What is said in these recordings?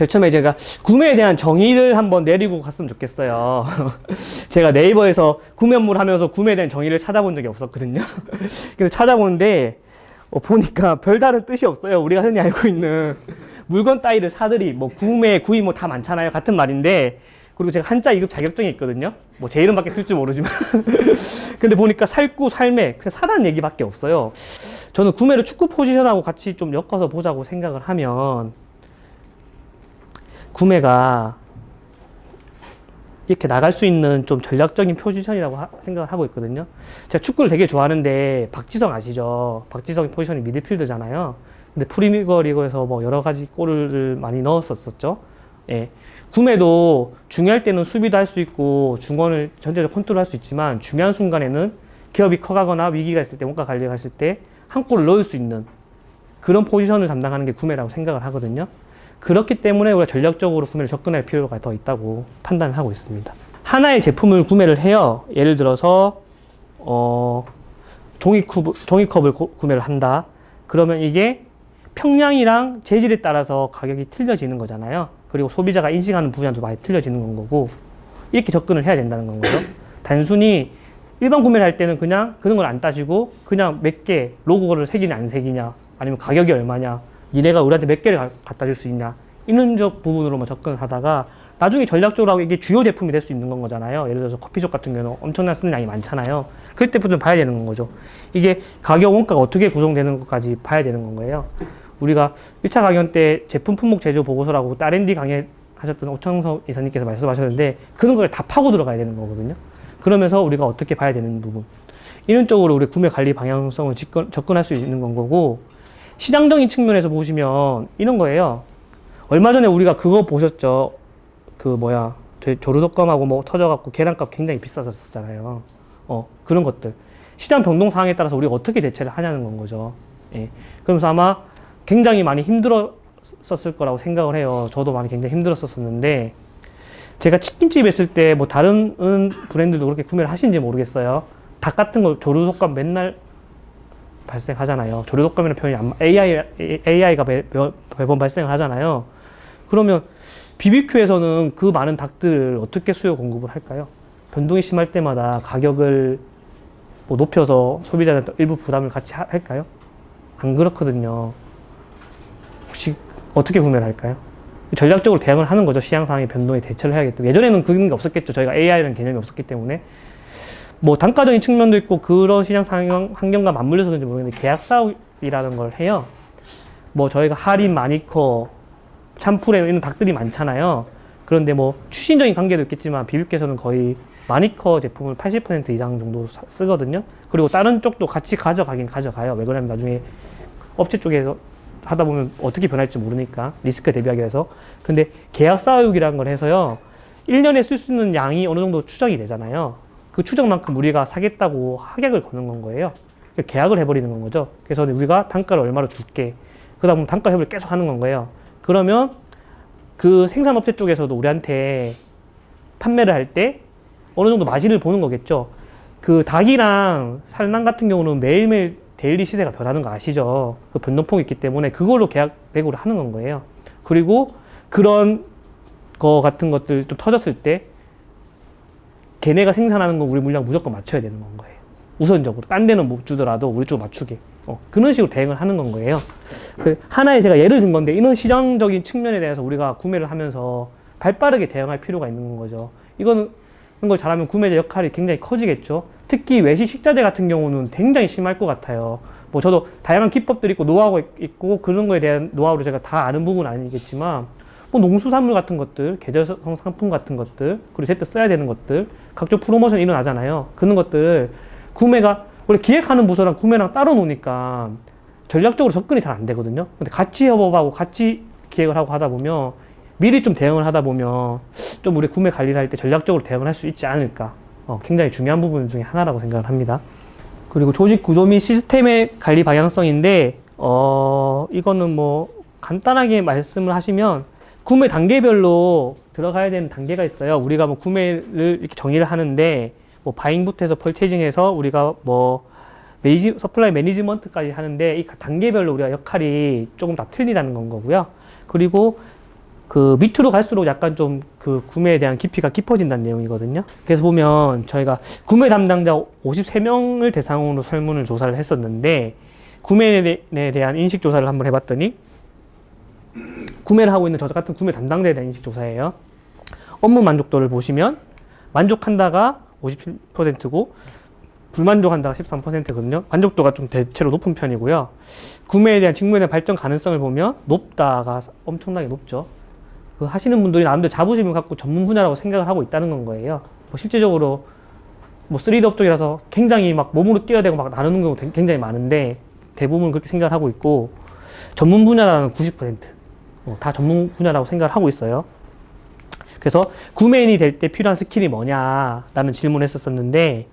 처음에 제가 구매에 대한 정의를 한번 내리고 갔으면 좋겠어요. 제가 네이버에서 구매업무를 하면서 구매에 대한 정의를 찾아본 적이 없었거든요. 근데 찾아보는데 보니까 별다른 뜻이 없어요. 우리가 흔히 알고 있는 물건 따위를 사들이 뭐 구매, 구입 뭐 다 많잖아요. 같은 말인데, 그리고 제가 한자 2급 자격증이 있거든요. 뭐 제 이름밖에 쓸 줄 모르지만. 근데 보니까 살구, 살매, 그냥 사라는 얘기밖에 없어요. 저는 구매를 축구 포지션하고 같이 좀 엮어서 보자고 생각을 하면, 구매가 이렇게 나갈 수 있는 좀 전략적인 포지션이라고 생각을 하고 있거든요. 제가 축구를 되게 좋아하는데 박지성 아시죠? 박지성의 포지션이 미드필더잖아요. 근데 프리미어 리그에서 뭐 여러 가지 골을 많이 넣었었죠. 예. 구매도 중요할 때는 수비도 할 수 있고 중원을 전체적으로 컨트롤 할 수 있지만 중요한 순간에는 기업이 커가거나 위기가 있을 때, 원가 관리가 있을 때 한 골을 넣을 수 있는 그런 포지션을 담당하는 게 구매라고 생각을 하거든요. 그렇기 때문에 우리가 전략적으로 구매를 접근할 필요가 더 있다고 판단을 하고 있습니다. 하나의 제품을 구매를 해요. 예를 들어서 종이컵을 구매를 한다. 그러면 이게 평량이랑 재질에 따라서 가격이 틀려지는 거잖아요. 그리고 소비자가 인식하는 분야도 많이 틀려지는 건 거고, 이렇게 접근을 해야 된다는 건 거죠. 단순히 일반 구매를 할 때는 그냥 그런 걸 안 따지고 그냥 몇 개 로고를 새기냐 안 새기냐, 아니면 가격이 얼마냐, 니네가 우리한테 몇 개를 갖다 줄 수 있냐, 이런 부분으로만 접근을 하다가 나중에 전략적으로 이게 주요 제품이 될 수 있는 건 거잖아요. 예를 들어서 커피숍 같은 경우는 엄청난 쓰는 양이 많잖아요. 그때부터 봐야 되는 건 거죠. 이게 가격 원가가 어떻게 구성되는 것까지 봐야 되는 건 거예요. 우리가 1차 강연 때 제품 품목 제조 보고서라고 R&D 강의 하셨던 오창석 이사님께서 말씀하셨는데, 그런 걸 다 파고 들어가야 되는 거거든요. 그러면서 우리가 어떻게 봐야 되는 부분, 이런 쪽으로 우리 구매 관리 방향성을 접근할 수 있는 건 거고, 시장적인 측면에서 보시면 이런 거예요. 얼마 전에 우리가 그거 보셨죠? 조류독감하고 뭐 터져갖고 계란값 굉장히 비쌌었잖아요. 그런 것들. 시장 변동 상황에 따라서 우리가 어떻게 대처를 하냐는 건 거죠. 예. 그러면서 아마 굉장히 많이 힘들었을 거라고 생각을 해요. 저도 많이 굉장히 힘들었었는데, 제가 치킨집에 있을 때 뭐 다른 브랜드도 그렇게 구매를 하시는지 모르겠어요. 닭 같은 거 조류독감 맨날 발생하잖아요. 조류독감이라는 표현이 AI가 매번 발생을 하잖아요. 그러면 BBQ에서는 그 많은 닭들을 어떻게 수요 공급을 할까요? 변동이 심할 때마다 가격을 뭐 높여서 소비자한테 일부 부담을 같이 할까요? 안 그렇거든요. 혹시 어떻게 구매를 할까요? 전략적으로 대응을 하는 거죠. 시장 상황의 변동에 대처를 해야겠다. 예전에는 그런 게 없었겠죠. 저희가 AI라는 개념이 없었기 때문에. 뭐 단가적인 측면도 있고 그런 시장 상황 환경과 맞물려서 그런지 모르겠는데, 계약 사업이라는 걸 해요. 뭐 저희가 할인, 마니커, 참프레 이런 닭들이 많잖아요. 그런데 뭐 추신적인 관계도 있겠지만 BBQ에서는 거의 마니커 제품을 80% 이상 정도 쓰거든요. 그리고 다른 쪽도 같이 가져가긴 가져가요. 왜 그러냐면 나중에 업체 쪽에서 하다 보면 어떻게 변할지 모르니까 리스크에 대비하기 위해서. 근데 계약 사육이라는 걸 해서요, 1년에 쓸 수 있는 양이 어느 정도 추정이 되잖아요. 그 추정만큼 우리가 사겠다고 합약을 거는 건 거예요. 계약을 해버리는 건 거죠. 그래서 우리가 단가를 얼마로 줄게. 그러다 보면 단가 협의를 계속 하는 건 거예요. 그러면 그 생산업체 쪽에서도 우리한테 판매를 할 때 어느 정도 마진을 보는 거겠죠. 그 닭이랑 살랑 같은 경우는 매일매일 데일리 시세가 변하는 거 아시죠? 그 변동폭이 있기 때문에 그걸로 계약 내고를 하는 건 거예요. 그리고 그런 거 같은 것들 좀 터졌을 때 걔네가 생산하는 거 우리 물량 무조건 맞춰야 되는 건 거예요. 우선적으로. 딴 데는 못 주더라도 우리 쪽 맞추게. 그런 식으로 대응을 하는 건 거예요. 하나의 제가 예를 든 건데, 이런 시장적인 측면에 대해서 우리가 구매를 하면서 발빠르게 대응할 필요가 있는 거죠. 이런 걸 잘하면 구매자 역할이 굉장히 커지겠죠. 특히 외식 식자재 같은 경우는 굉장히 심할 것 같아요. 뭐 저도 다양한 기법들이 있고 노하우가 있고 그런 거에 대한 노하우를 제가 다 아는 부분은 아니겠지만, 뭐 농수산물 같은 것들, 계절성 상품 같은 것들, 그리고 제때 써야 되는 것들, 각종 프로모션 일어나잖아요. 그런 것들 구매가 원래 기획하는 부서랑 구매랑 따로 노니까 전략적으로 접근이 잘 안 되거든요. 근데 같이 협업하고 같이 기획을 하고 하다 보면, 미리 좀 대응을 하다 보면 좀 우리 구매 관리를 할 때 전략적으로 대응을 할 수 있지 않을까. 굉장히 중요한 부분 중에 하나라고 생각을 합니다. 그리고 조직 구조 및 시스템의 관리 방향성인데, 이거는 뭐 간단하게 말씀을 하시면 구매 단계별로 들어가야 되는 단계가 있어요. 우리가 뭐 구매를 이렇게 정의를 하는데, 뭐 바잉부터 해서 펄체징해서 우리가 뭐 서플라이 매니지먼트까지 하는데, 이 단계별로 우리가 역할이 조금 다 틀리다는 건 거고요. 그리고 그 밑으로 갈수록 약간 좀 그 구매에 대한 깊이가 깊어진다는 내용이거든요. 그래서 보면 저희가 구매 담당자 53명을 대상으로 설문을 조사를 했었는데 구매에 대한 인식 조사를 한번 해봤더니 구매를 하고 있는 저 같은 구매 담당자에 대한 인식 조사예요. 업무 만족도를 보시면 만족한다가 57%고 불만족한다가 13%거든요. 만족도가 좀 대체로 높은 편이고요. 구매에 대한 직무에 대한 발전 가능성을 보면 높다가 엄청나게 높죠. 그 하시는 분들이 나름대로 자부심을 갖고 전문 분야라고 생각을 하고 있다는 건 거예요. 뭐 실제적으로 뭐 3D 업종이라서 굉장히 막 몸으로 뛰어대고 막 나누는 경우 굉장히 많은데 대부분 그렇게 생각을 하고 있고 전문 분야라는 90%, 다 전문 분야라고 생각을 하고 있어요. 그래서 구매인이 될 때 필요한 스킬이 뭐냐라는 질문을 했었는데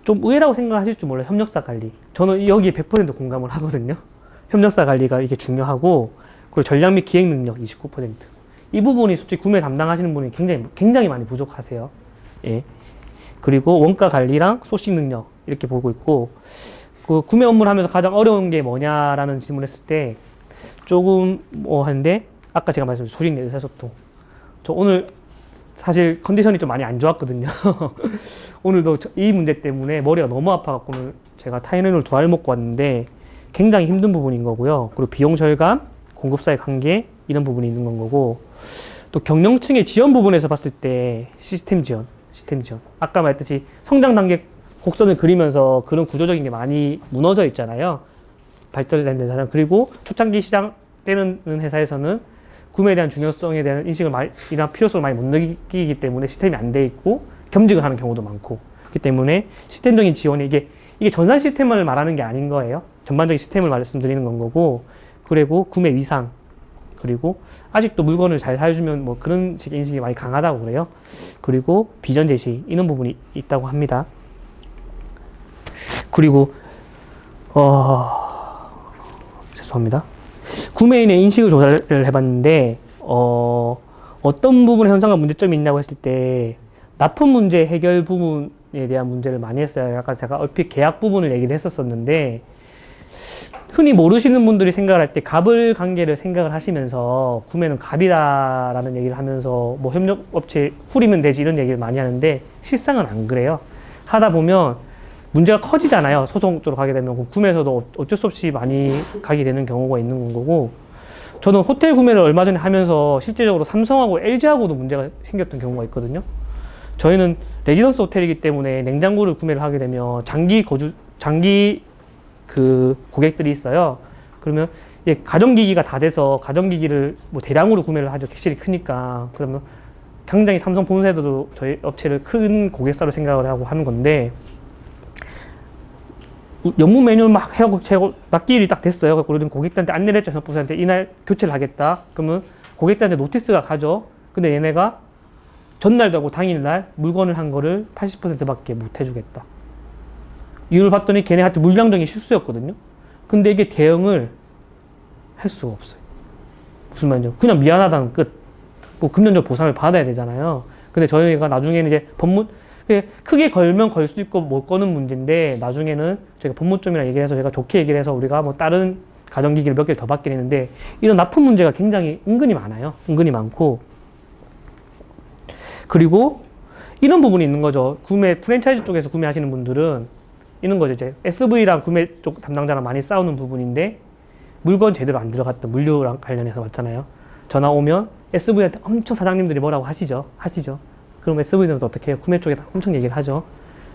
좀 의외라고 생각하실 줄 몰라요. 협력사 관리. 저는 여기에 100% 공감을 하거든요. 협력사 관리가 이게 중요하고 그리고 전략 및 기획 능력 29%. 이 부분이 솔직히 구매 담당하시는 분이 굉장히 많이 부족하세요. 예. 그리고 원가 관리랑 소싱 능력 이렇게 보고 있고 그 구매 업무를 하면서 가장 어려운 게 뭐냐라는 질문을 했을 때 조금 한데 아까 제가 말씀드린 조직 내 의사소통. 저 오늘 사실 컨디션이 좀 많이 안 좋았거든요. 오늘도 이 문제 때문에 머리가 너무 아파갖고 오늘 제가 타이레놀 2알 먹고 왔는데 굉장히 힘든 부분인 거고요. 그리고 비용 절감, 공급사의 관계 이런 부분이 있는 건 거고 또 경영층의 지원 부분에서 봤을 때 시스템 지원. 아까 말했듯이 성장 단계 곡선을 그리면서 그런 구조적인 게 많이 무너져 있잖아요. 발달된 회사는. 그리고 초창기 시장 때는 회사에서는 구매에 대한 중요성에 대한 인식을 이나 필요성을 많이 못 느끼기 때문에 시스템이 안 돼 있고 겸직을 하는 경우도 많고 그렇기 때문에 시스템적인 지원이 이게 전산 시스템을 말하는 게 아닌 거예요. 전반적인 시스템을 말씀드리는 건 거고 그리고 구매 위상 그리고 아직도 물건을 잘 사주면 뭐 그런 식의 인식이 많이 강하다고 그래요. 그리고 비전 제시 이런 부분이 있다고 합니다. 그리고 죄송합니다. 구매인의 인식을 조사를 해봤는데 어떤 부분에 현상과 문제점이 있냐고 했을 때 납품 문제 해결 부분에 대한 문제를 많이 했어요. 약간 제가 얼핏 계약 부분을 얘기를 했었었는데 흔히 모르시는 분들이 생각을 할 때 갑을 관계를 생각을 하시면서 구매는 갑이다라는 얘기를 하면서 뭐 협력업체 후리면 되지 이런 얘기를 많이 하는데 실상은 안 그래요. 하다 보면 문제가 커지잖아요. 소송 쪽으로 가게 되면 구매에서도 어쩔 수 없이 많이 가게 되는 경우가 있는 거고 저는 호텔 구매를 얼마 전에 하면서 실제적으로 삼성하고 LG하고도 문제가 생겼던 경우가 있거든요. 저희는 레지던스 호텔이기 때문에 냉장고를 구매를 하게 되면 장기 그 고객들이 있어요. 그러면 가정기기가 다 돼서 가정기기를 뭐 대량으로 구매를 하죠. 객실이 크니까. 그러면 굉장히 삼성 본사에도 저희 업체를 큰 고객사로 생각을 하고 하는 건데 업무 매뉴얼 막 해고 납기일이 딱 됐어요. 그러더니 고객들한테 안내를 했죠. 현업부서한테 이날 교체를 하겠다. 그러면 고객들한테 노티스가 가죠. 근데 얘네가 전날도 하고 당일날 물건을 한 거를 80%밖에 못 해주겠다. 이유를 봤더니 걔네한테 물량적인 실수였거든요. 근데 이게 대응을 할 수가 없어요. 무슨 말이죠? 그냥 미안하다는 끝. 뭐 금전적 보상을 받아야 되잖아요. 근데 저희가 나중에는 이제 크게 걸면 걸 수 있고 못 거는 문제인데 나중에는 저희가 법무점이랑 얘기를 해서 제가 좋게 얘기를 해서 우리가 뭐 다른 가전기기를 몇 개를 더 받긴 했는데 이런 납품 문제가 굉장히 은근히 많아요. 은근히 많고 그리고 이런 부분이 있는 거죠. 프랜차이즈 쪽에서 구매하시는 분들은 이런 거죠. 이제 SV랑 구매 쪽 담당자랑 많이 싸우는 부분인데 물건 제대로 안 들어갔던 물류랑 관련해서 맞잖아요. 전화 오면 SV한테 엄청 사장님들이 뭐라고 하시죠. 그럼 SV는 어떻게 해요? 구매 쪽에다 엄청 얘기를 하죠.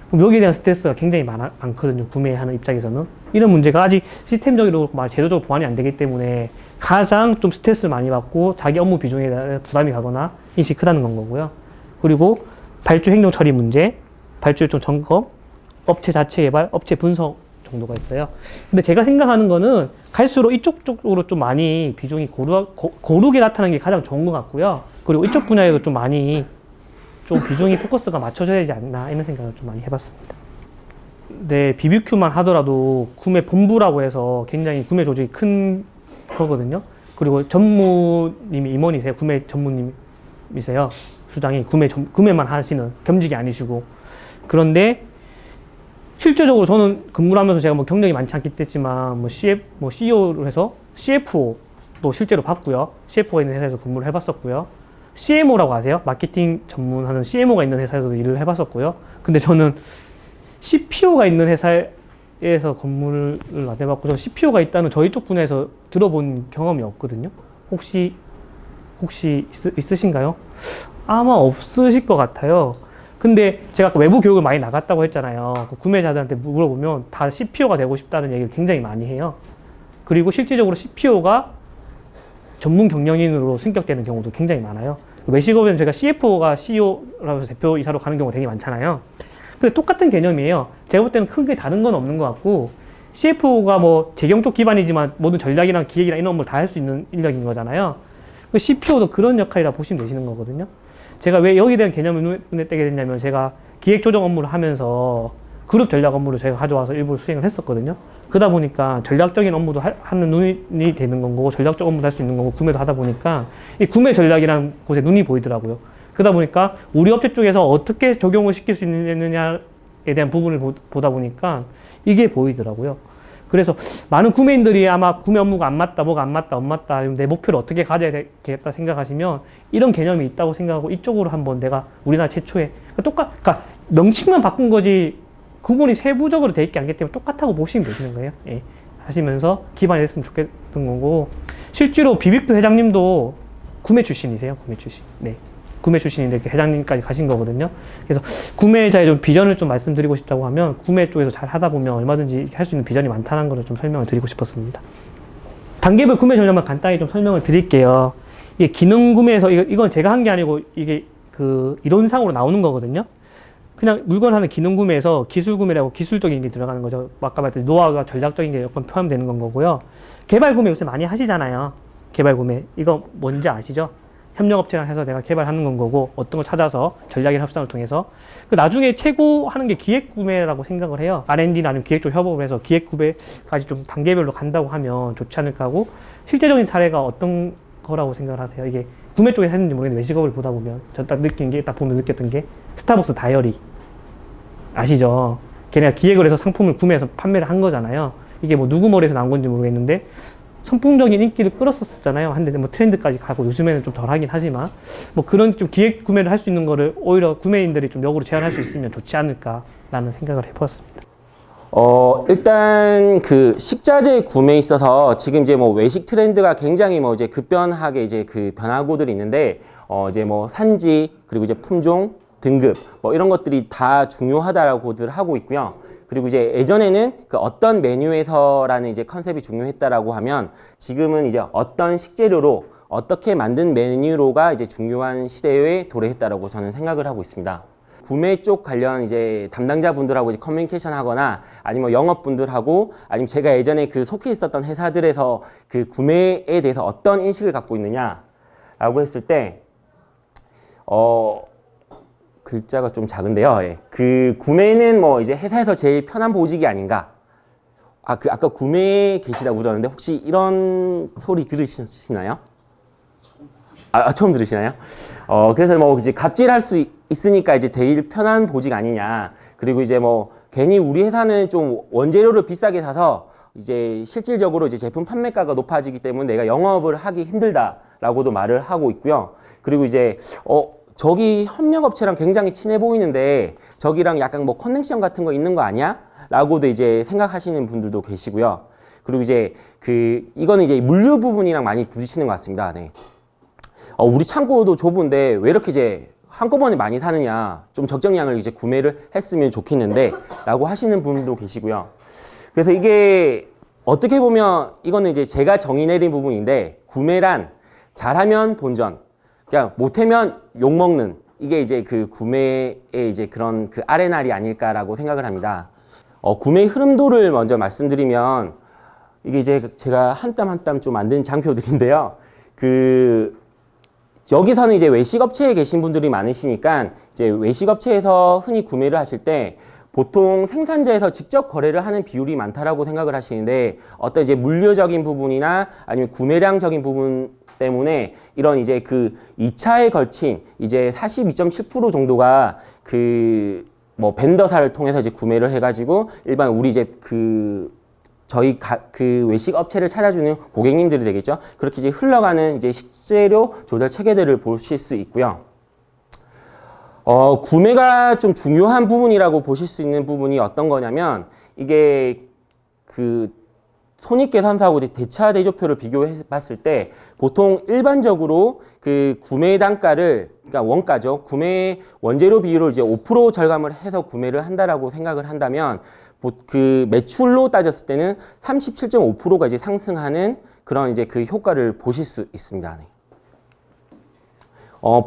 그럼 여기에 대한 스트레스가 굉장히 많거든요. 구매하는 입장에서는. 이런 문제가 아직 시스템적으로 제도적으로 보완이 안 되기 때문에 가장 좀 스트레스를 많이 받고 자기 업무 비중에 대한 부담이 가거나 인식이 크다는 건 거고요. 그리고 발주 행정 처리 문제, 발주 일정 점검, 업체 자체 개발, 업체 분석 정도가 있어요. 근데 제가 생각하는 거는 갈수록 이쪽 쪽으로 좀 많이 비중이 고르게 나타나는 게 가장 좋은 것 같고요. 그리고 이쪽 분야에도 좀 많이 좀 비중이 포커스가 맞춰져야 되지 않나 이런 생각을 좀 많이 해봤습니다. 네, BBQ만 하더라도 구매 본부라고 해서 굉장히 구매 조직이 큰 거거든요. 그리고 전무님이 임원이세요. 구매 전무님이세요. 수장이 구매만 하시는 겸직이 아니시고. 그런데 실제적으로 저는 근무를 하면서 제가 뭐 경력이 많지 않기 때문에 CEO를 해서 CFO 실제로 봤고요. CF가 있는 회사에서 근무를 해봤었고요. CMO라고 아세요? 마케팅 전문하는 CMO가 있는 회사에서도 일을 해봤었고요. 근데 저는 CPO가 있는 회사에서 근무를 안 해봤고, 저 CPO가 있다는 저희 쪽 분야에서 들어본 경험이 없거든요. 혹시 있으신가요? 아마 없으실 것 같아요. 근데 제가 아까 외부 교육을 많이 나갔다고 했잖아요. 그 구매자들한테 물어보면 다 CPO가 되고 싶다는 얘기를 굉장히 많이 해요. 그리고 실질적으로 CPO가 전문 경영인으로 승격되는 경우도 굉장히 많아요. 외식업에는 제가 CFO가 CEO라고 해서 대표이사로 가는 경우가 되게 많잖아요. 근데 똑같은 개념이에요. 제가 볼 때는 크게 다른 건 없는 것 같고, CFO가 뭐 재경 쪽 기반이지만 모든 전략이랑 기획이랑 이런 업무를 다 할 수 있는 인력인 거잖아요. CPO도 그런 역할이라 보시면 되시는 거거든요. 제가 왜 여기에 대한 개념을 눈에 띄게 됐냐면, 제가 기획 조정 업무를 하면서 그룹 전략 업무를 제가 가져와서 일부러 수행을 했었거든요. 그러다 보니까 전략적인 업무도 하는 눈이 되는 거고, 전략적 업무도 할 수 있는 거고, 구매도 하다 보니까 이 구매 전략이라는 곳에 눈이 보이더라고요. 그러다 보니까 우리 업체 쪽에서 어떻게 적용을 시킬 수 있느냐에 대한 부분을 보다 보니까 이게 보이더라고요. 그래서 많은 구매인들이 아마 구매 업무가 안 맞다, 뭐가 안 맞다, 안 맞다, 내 목표를 어떻게 가져야 되겠다 생각하시면 이런 개념이 있다고 생각하고 이쪽으로 한번 내가 우리나라 최초에 그러니까 명칭만 바꾼 거지 구분이 세부적으로 돼 있지 않기 때문에 똑같다고 보시면 되시는 거예요. 예. 하시면서 기반이 됐으면 좋겠는 거고, 실제로 비빅도 회장님도 구매 출신이세요. 구매 출신. 네. 구매 출신인데 이렇게 회장님까지 가신 거거든요. 그래서 구매자의 좀 비전을 좀 말씀드리고 싶다고 하면, 구매 쪽에서 잘 하다 보면 얼마든지 할 수 있는 비전이 많다는 걸 좀 설명을 드리고 싶었습니다. 단계별 구매 전략만 간단히 좀 설명을 드릴게요. 이게 기능 구매에서 이건 제가 한 게 아니고 이게 그 이론상으로 나오는 거거든요. 그냥 물건 하는 기능 구매에서 기술 구매라고 기술적인 게 들어가는 거죠. 아까 말했듯이 노하우가 전략적인 게 여건 포함되는 건 거고요. 개발 구매 요새 많이 하시잖아요. 개발 구매. 이거 뭔지 아시죠? 협력업체랑 해서 내가 개발하는 건 거고, 어떤 걸 찾아서 전략의 협상을 통해서 그 나중에 최고 하는 게 기획 구매라고 생각을 해요. R&D나 아니면 기획 쪽 협업을 해서 기획 구매까지 좀 단계별로 간다고 하면 좋지 않을까 하고, 실제적인 사례가 어떤 거라고 생각을 하세요? 이게 구매 쪽에서 했는지 모르겠는데 외식업을 보다 보면 저 딱 느낀 게, 딱 보면 느꼈던 게 스타벅스 다이어리 아시죠? 걔네가 기획을 해서 상품을 구매해서 판매를 한 거잖아요. 이게 뭐 누구 머리에서 나온 건지 모르겠는데 선풍적인 인기를 끌었었잖아요. 한데 뭐 트렌드까지 가고, 요즘에는 좀 덜 하긴 하지만 뭐 그런 좀 기획 구매를 할 수 있는 거를 오히려 구매인들이 좀 역으로 제한할 수 있으면 좋지 않을까라는 생각을 해보았습니다. 일단 그 식자재 구매에 있어서 지금 이제 뭐 외식 트렌드가 굉장히 뭐 이제 급변하게 이제 그 변화고들이 있는데, 이제 뭐 산지, 그리고 이제 품종, 등급 뭐 이런 것들이 다 중요하다라고들 하고 있고요. 그리고 이제 예전에는 그 어떤 메뉴에서라는 이제 컨셉이 중요했다라고 하면, 지금은 이제 어떤 식재료로 어떻게 만든 메뉴로가 이제 중요한 시대에 도래했다라고 저는 생각을 하고 있습니다. 구매 쪽 관련 이제 담당자분들하고 이제 커뮤니케이션 하거나, 아니면 영업분들하고, 아니면 제가 예전에 그 속해 있었던 회사들에서 그 구매에 대해서 어떤 인식을 갖고 있느냐라고 했을 때, 글자가 좀 작은데요. 예. 그 구매는 뭐 이제 회사에서 제일 편한 보직이 아닌가. 아까 구매에 계시다고 그러는데 혹시 이런 소리 들으시나요? 처음 들으시나요? 그래서 뭐 이제 갑질할 수 있으니까 이제 제일 편한 보직 아니냐. 그리고 이제 뭐 괜히 우리 회사는 좀 원재료를 비싸게 사서 이제 실질적으로 이제 제품 판매가가 높아지기 때문에 내가 영업을 하기 힘들다라고도 말을 하고 있고요. 그리고 이제 저기 협력업체랑 굉장히 친해 보이는데 저기랑 약간 뭐 커넥션 같은 거 있는 거 아니야? 라고도 이제 생각하시는 분들도 계시고요. 그리고 이제 이거는 이제 물류 부분이랑 많이 부딪히는 것 같습니다. 네. 우리 창고도 좁은데 왜 이렇게 이제 한꺼번에 많이 사느냐, 좀 적정량을 이제 구매를 했으면 좋겠는데 라고 하시는 분도 계시고요. 그래서 이게 어떻게 보면 이거는 이제 제가 정의 내린 부분인데, 구매란 잘하면 본전, 그냥 못하면 욕먹는, 이게 이제 그 구매의 이제 그런 그 아레날이 아닐까라고 생각을 합니다. 구매 흐름도를 먼저 말씀드리면, 이게 이제 제가 한 땀 한 땀 좀 만든 장표들인데요. 여기서는 이제 외식업체에 계신 분들이 많으시니까, 이제 외식업체에서 흔히 구매를 하실 때 보통 생산자에서 직접 거래를 하는 비율이 많다라고 생각을 하시는데, 어떤 이제 물류적인 부분이나 아니면 구매량적인 부분 때문에 이런 이제 그 2차에 걸친 이제 42.7% 정도가 뭐 벤더사를 통해서 이제 구매를 해가지고 일반 우리 이제 그 외식 업체를 찾아주는 고객님들이 되겠죠. 그렇게 이제 흘러가는 이제 식재료 조달 체계들을 보실 수 있고요. 구매가 좀 중요한 부분이라고 보실 수 있는 부분이 어떤 거냐면, 이게 그 손익계산서하고 대차 대조표를 비교해 봤을 때 보통 일반적으로 그 구매 단가를, 그러니까 원가죠. 구매 원재료 비율을 이제 5% 절감을 해서 구매를 한다라고 생각을 한다면, 그 매출로 따졌을 때는 37.5%가 이제 상승하는 그런 이제 그 효과를 보실 수 있습니다. 네.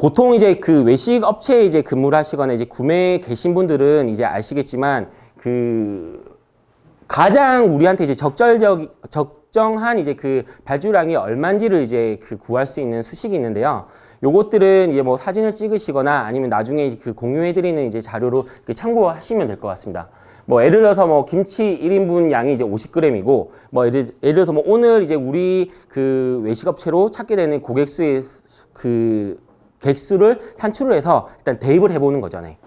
보통 이제 그 외식 업체에 이제 근무를 하시거나 이제 구매에 계신 분들은 이제 아시겠지만, 그 가장 우리한테 이제 적정한 이제 그 발주량이 얼마인지를 이제 그 구할 수 있는 수식이 있는데요. 요것들은 이제 뭐 사진을 찍으시거나 아니면 나중에 그 공유해드리는 이제 자료로 참고하시면 될 것 같습니다. 뭐 예를 들어서 뭐 김치 1인분 양이 이제 50g이고, 뭐 예를 들어서 뭐 오늘 이제 우리 그 외식업체로 찾게 되는 고객 수의 그 객수를 산출을 해서 일단 대입을 해보는 거죠. 네.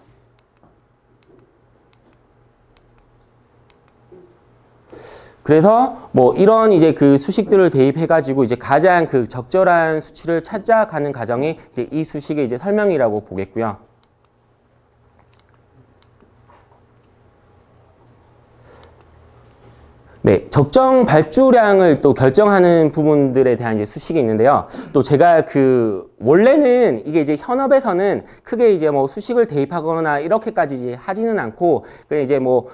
그래서 뭐 이런 이제 그 수식들을 대입해가지고 이제 가장 그 적절한 수치를 찾아가는 과정이 이제 이 수식의 이제 설명이라고 보겠고요. 네, 적정 발주량을 또 결정하는 부분들에 대한 이제 수식이 있는데요. 또 제가 그 원래는 이게 이제 현업에서는 크게 이제 뭐 수식을 대입하거나 이렇게까지 이제 하지는 않고, 그냥 이제 뭐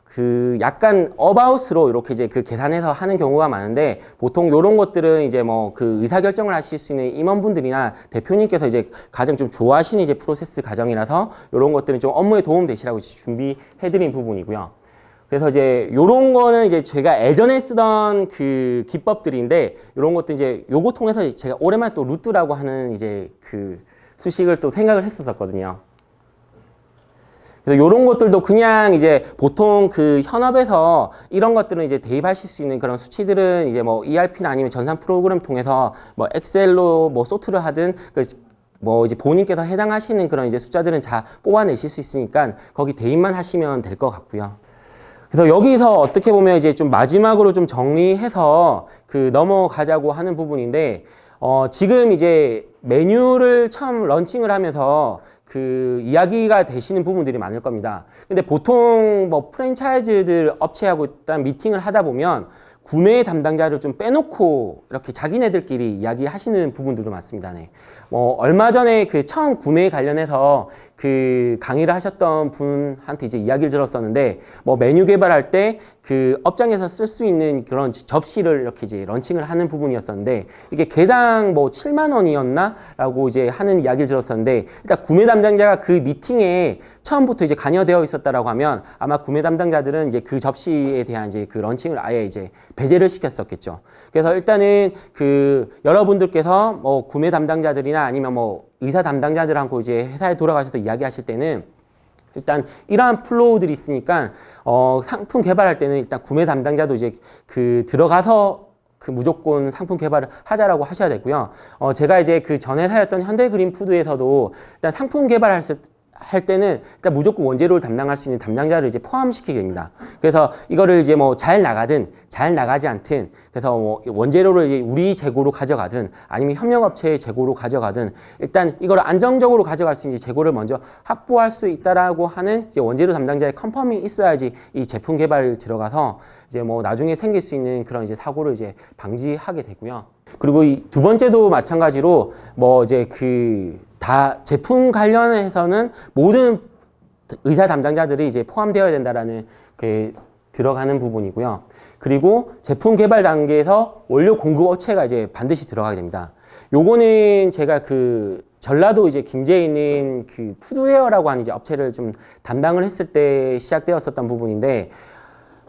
그 약간 어바웃으로 이렇게 이제 그 계산해서 하는 경우가 많은데, 보통 이런 것들은 이제 뭐 그 의사결정을 하실 수 있는 임원분들이나 대표님께서 이제 가장 좀 좋아하시는 이제 프로세스 과정이라서 이런 것들은 좀 업무에 도움 되시라고 준비해드린 부분이고요. 그래서 이제 요런 거는 이제 제가 예전에 쓰던 그 기법들인데, 요런 것도 이제 요거 통해서 제가 오랜만에 또 루트라고 하는 이제 그 수식을 또 생각을 했었거든요. 그래서 요런 것들도 그냥 이제 보통 그 현업에서 이런 것들은 이제 대입하실 수 있는 그런 수치들은 이제 뭐 ERP나 아니면 전산 프로그램 통해서 뭐 엑셀로 뭐 소트를 하든 뭐 이제 본인께서 해당하시는 그런 이제 숫자들은 다 뽑아내실 수 있으니까 거기 대입만 하시면 될 것 같고요. 그래서 여기서 어떻게 보면 이제 좀 마지막으로 좀 정리해서 그 넘어가자고 하는 부분인데, 지금 이제 메뉴를 처음 런칭을 하면서 그 이야기가 되시는 부분들이 많을 겁니다. 근데 보통 뭐 프랜차이즈들 업체하고 일단 미팅을 하다 보면 구매 담당자를 좀 빼놓고 이렇게 자기네들끼리 이야기하시는 부분들도 많습니다. 네. 뭐 얼마 전에 그 처음 구매 관련해서 그 강의를 하셨던 분한테 이제 이야기를 들었었는데, 뭐 메뉴 개발할 때 그 업장에서 쓸 수 있는 그런 접시를 이렇게 이제 런칭을 하는 부분이었었는데, 이게 개당 뭐 7만 원이었나? 라고 이제 하는 이야기를 들었었는데, 일단 구매 담당자가 그 미팅에 처음부터 이제 관여되어 있었다라고 하면 아마 구매 담당자들은 이제 그 접시에 대한 이제 그 런칭을 아예 이제 배제를 시켰었겠죠. 그래서 일단은 그 여러분들께서 뭐 구매 담당자들이나 아니면 뭐 의사 담당자들하고 이제 회사에 돌아가셔서 이야기하실 때는 일단 이러한 플로우들이 있으니까 상품 개발할 때는 일단 구매 담당자도 이제 그 들어가서 그 무조건 상품 개발을 하자라고 하셔야 되고요. 제가 이제 그 전 회사였던 현대그린푸드에서도 일단 상품 개발할 때는 일단 무조건 원재료를 담당할 수 있는 담당자를 이제 포함시키게 됩니다. 그래서 이거를 이제 뭐 잘 나가든 잘 나가지 않든, 그래서 뭐 원재료를 이제 우리 재고로 가져가든 아니면 협력업체의 재고로 가져가든, 일단 이걸 안정적으로 가져갈 수 있는 재고를 먼저 확보할 수 있다라고 하는 이제 원재료 담당자의 컨펌이 있어야지 이 제품 개발을 들어가서 이제 뭐 나중에 생길 수 있는 그런 이제 사고를 이제 방지하게 되고요. 그리고 이 두 번째도 마찬가지로 뭐 이제 그 다 제품 관련해서는 모든 의사 담당자들이 이제 포함되어야 된다라는 그 들어가는 부분이고요. 그리고 제품 개발 단계에서 원료 공급 업체가 이제 반드시 들어가게 됩니다. 요거는 제가 그 전라도 이제 김제에 있는 그 푸드웨어라고 하는 이제 업체를 좀 담당을 했을 때 시작되었었던 부분인데,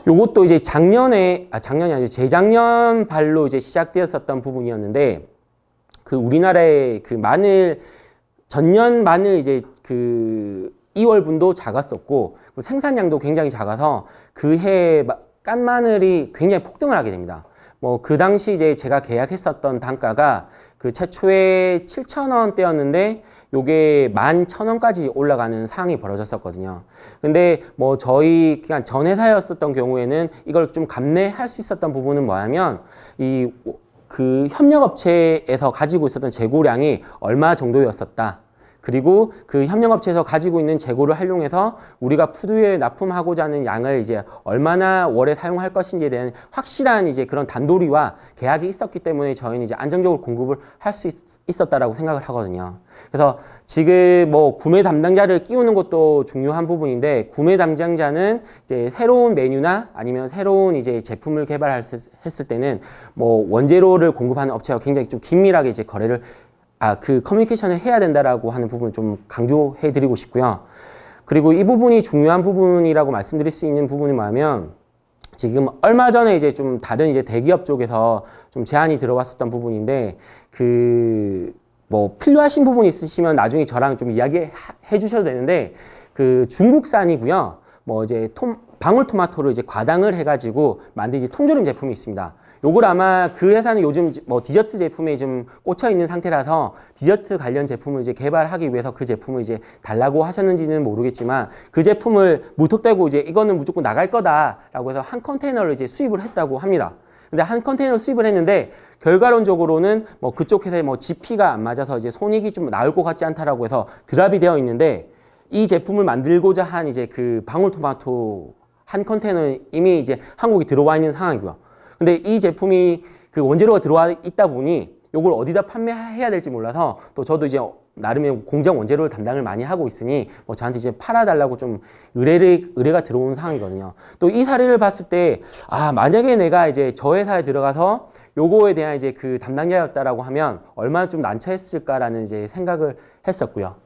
요것도 이제 작년이 아니고 재작년 발로 이제 시작되었었던 부분이었는데, 그 우리나라의 그 마늘 전년 마늘 이제 그 2월분도 작았었고 생산량도 굉장히 작아서 그 해 깐 마늘이 굉장히 폭등을 하게 됩니다. 뭐 그 당시 이제 제가 계약했었던 단가가 그 최초에 7,000원대였는데 요게 11,000원까지 올라가는 상황이 벌어졌었거든요. 근데 뭐 저희 그냥 전 회사였었던 경우에는 이걸 좀 감내할 수 있었던 부분은 뭐냐면 이 그 협력업체에서 가지고 있었던 재고량이 얼마 정도였었다. 그리고 그 협력업체에서 가지고 있는 재고를 활용해서 우리가 푸드에 납품하고자 하는 양을 이제 얼마나 월에 사용할 것인지에 대한 확실한 이제 그런 단도리와 계약이 있었기 때문에 저희는 이제 안정적으로 공급을 할 수 있었다라고 생각을 하거든요. 그래서 지금 뭐 구매 담당자를 끼우는 것도 중요한 부분인데, 구매 담당자는 이제 새로운 메뉴나 아니면 새로운 이제 제품을 개발했을 때는 뭐 원재료를 공급하는 업체와 굉장히 좀 긴밀하게 이제 거래를 그 커뮤니케이션을 해야 된다라고 하는 부분을 좀 강조해 드리고 싶고요. 그리고 이 부분이 중요한 부분이라고 말씀드릴 수 있는 부분이 뭐냐면, 지금 얼마 전에 이제 좀 다른 이제 대기업 쪽에서 좀 제안이 들어왔었던 부분인데, 뭐 필요하신 부분이 있으시면 나중에 저랑 좀 이야기해 주셔도 되는데, 그 중국산이고요. 뭐 이제 방울토마토를 이제 과당을 해가지고 만든 이제 통조림 제품이 있습니다. 요걸 아마 그 회사는 요즘 뭐 디저트 제품에 좀 꽂혀 있는 상태라서 디저트 관련 제품을 이제 개발하기 위해서 그 제품을 이제 달라고 하셨는지는 모르겠지만, 그 제품을 무턱대고 이제 이거는 무조건 나갈 거다라고 해서 한 컨테이너를 이제 수입을 했다고 합니다. 근데 한 컨테이너 수입을 했는데 결과론적으로는 뭐 그쪽 회사에 뭐 GP가 안 맞아서 이제 손익이 좀 나올 것 같지 않다라고 해서 드랍이 되어 있는데, 이 제품을 만들고자 한 이제 그 방울토마토 한 컨테이너는 이미 이제 한국에 들어와 있는 상황이고요. 근데 이 제품이 그 원재료가 들어와 있다 보니 이걸 어디다 판매해야 될지 몰라서, 또 저도 이제 나름의 공장 원재료를 담당을 많이 하고 있으니 뭐 저한테 이제 팔아달라고 좀 의뢰가 들어온 상황이거든요. 또 이 사례를 봤을 때, 만약에 내가 이제 저 회사에 들어가서 요거에 대한 이제 그 담당자였다라고 하면 얼마나 좀 난처했을까라는 이제 생각을 했었고요.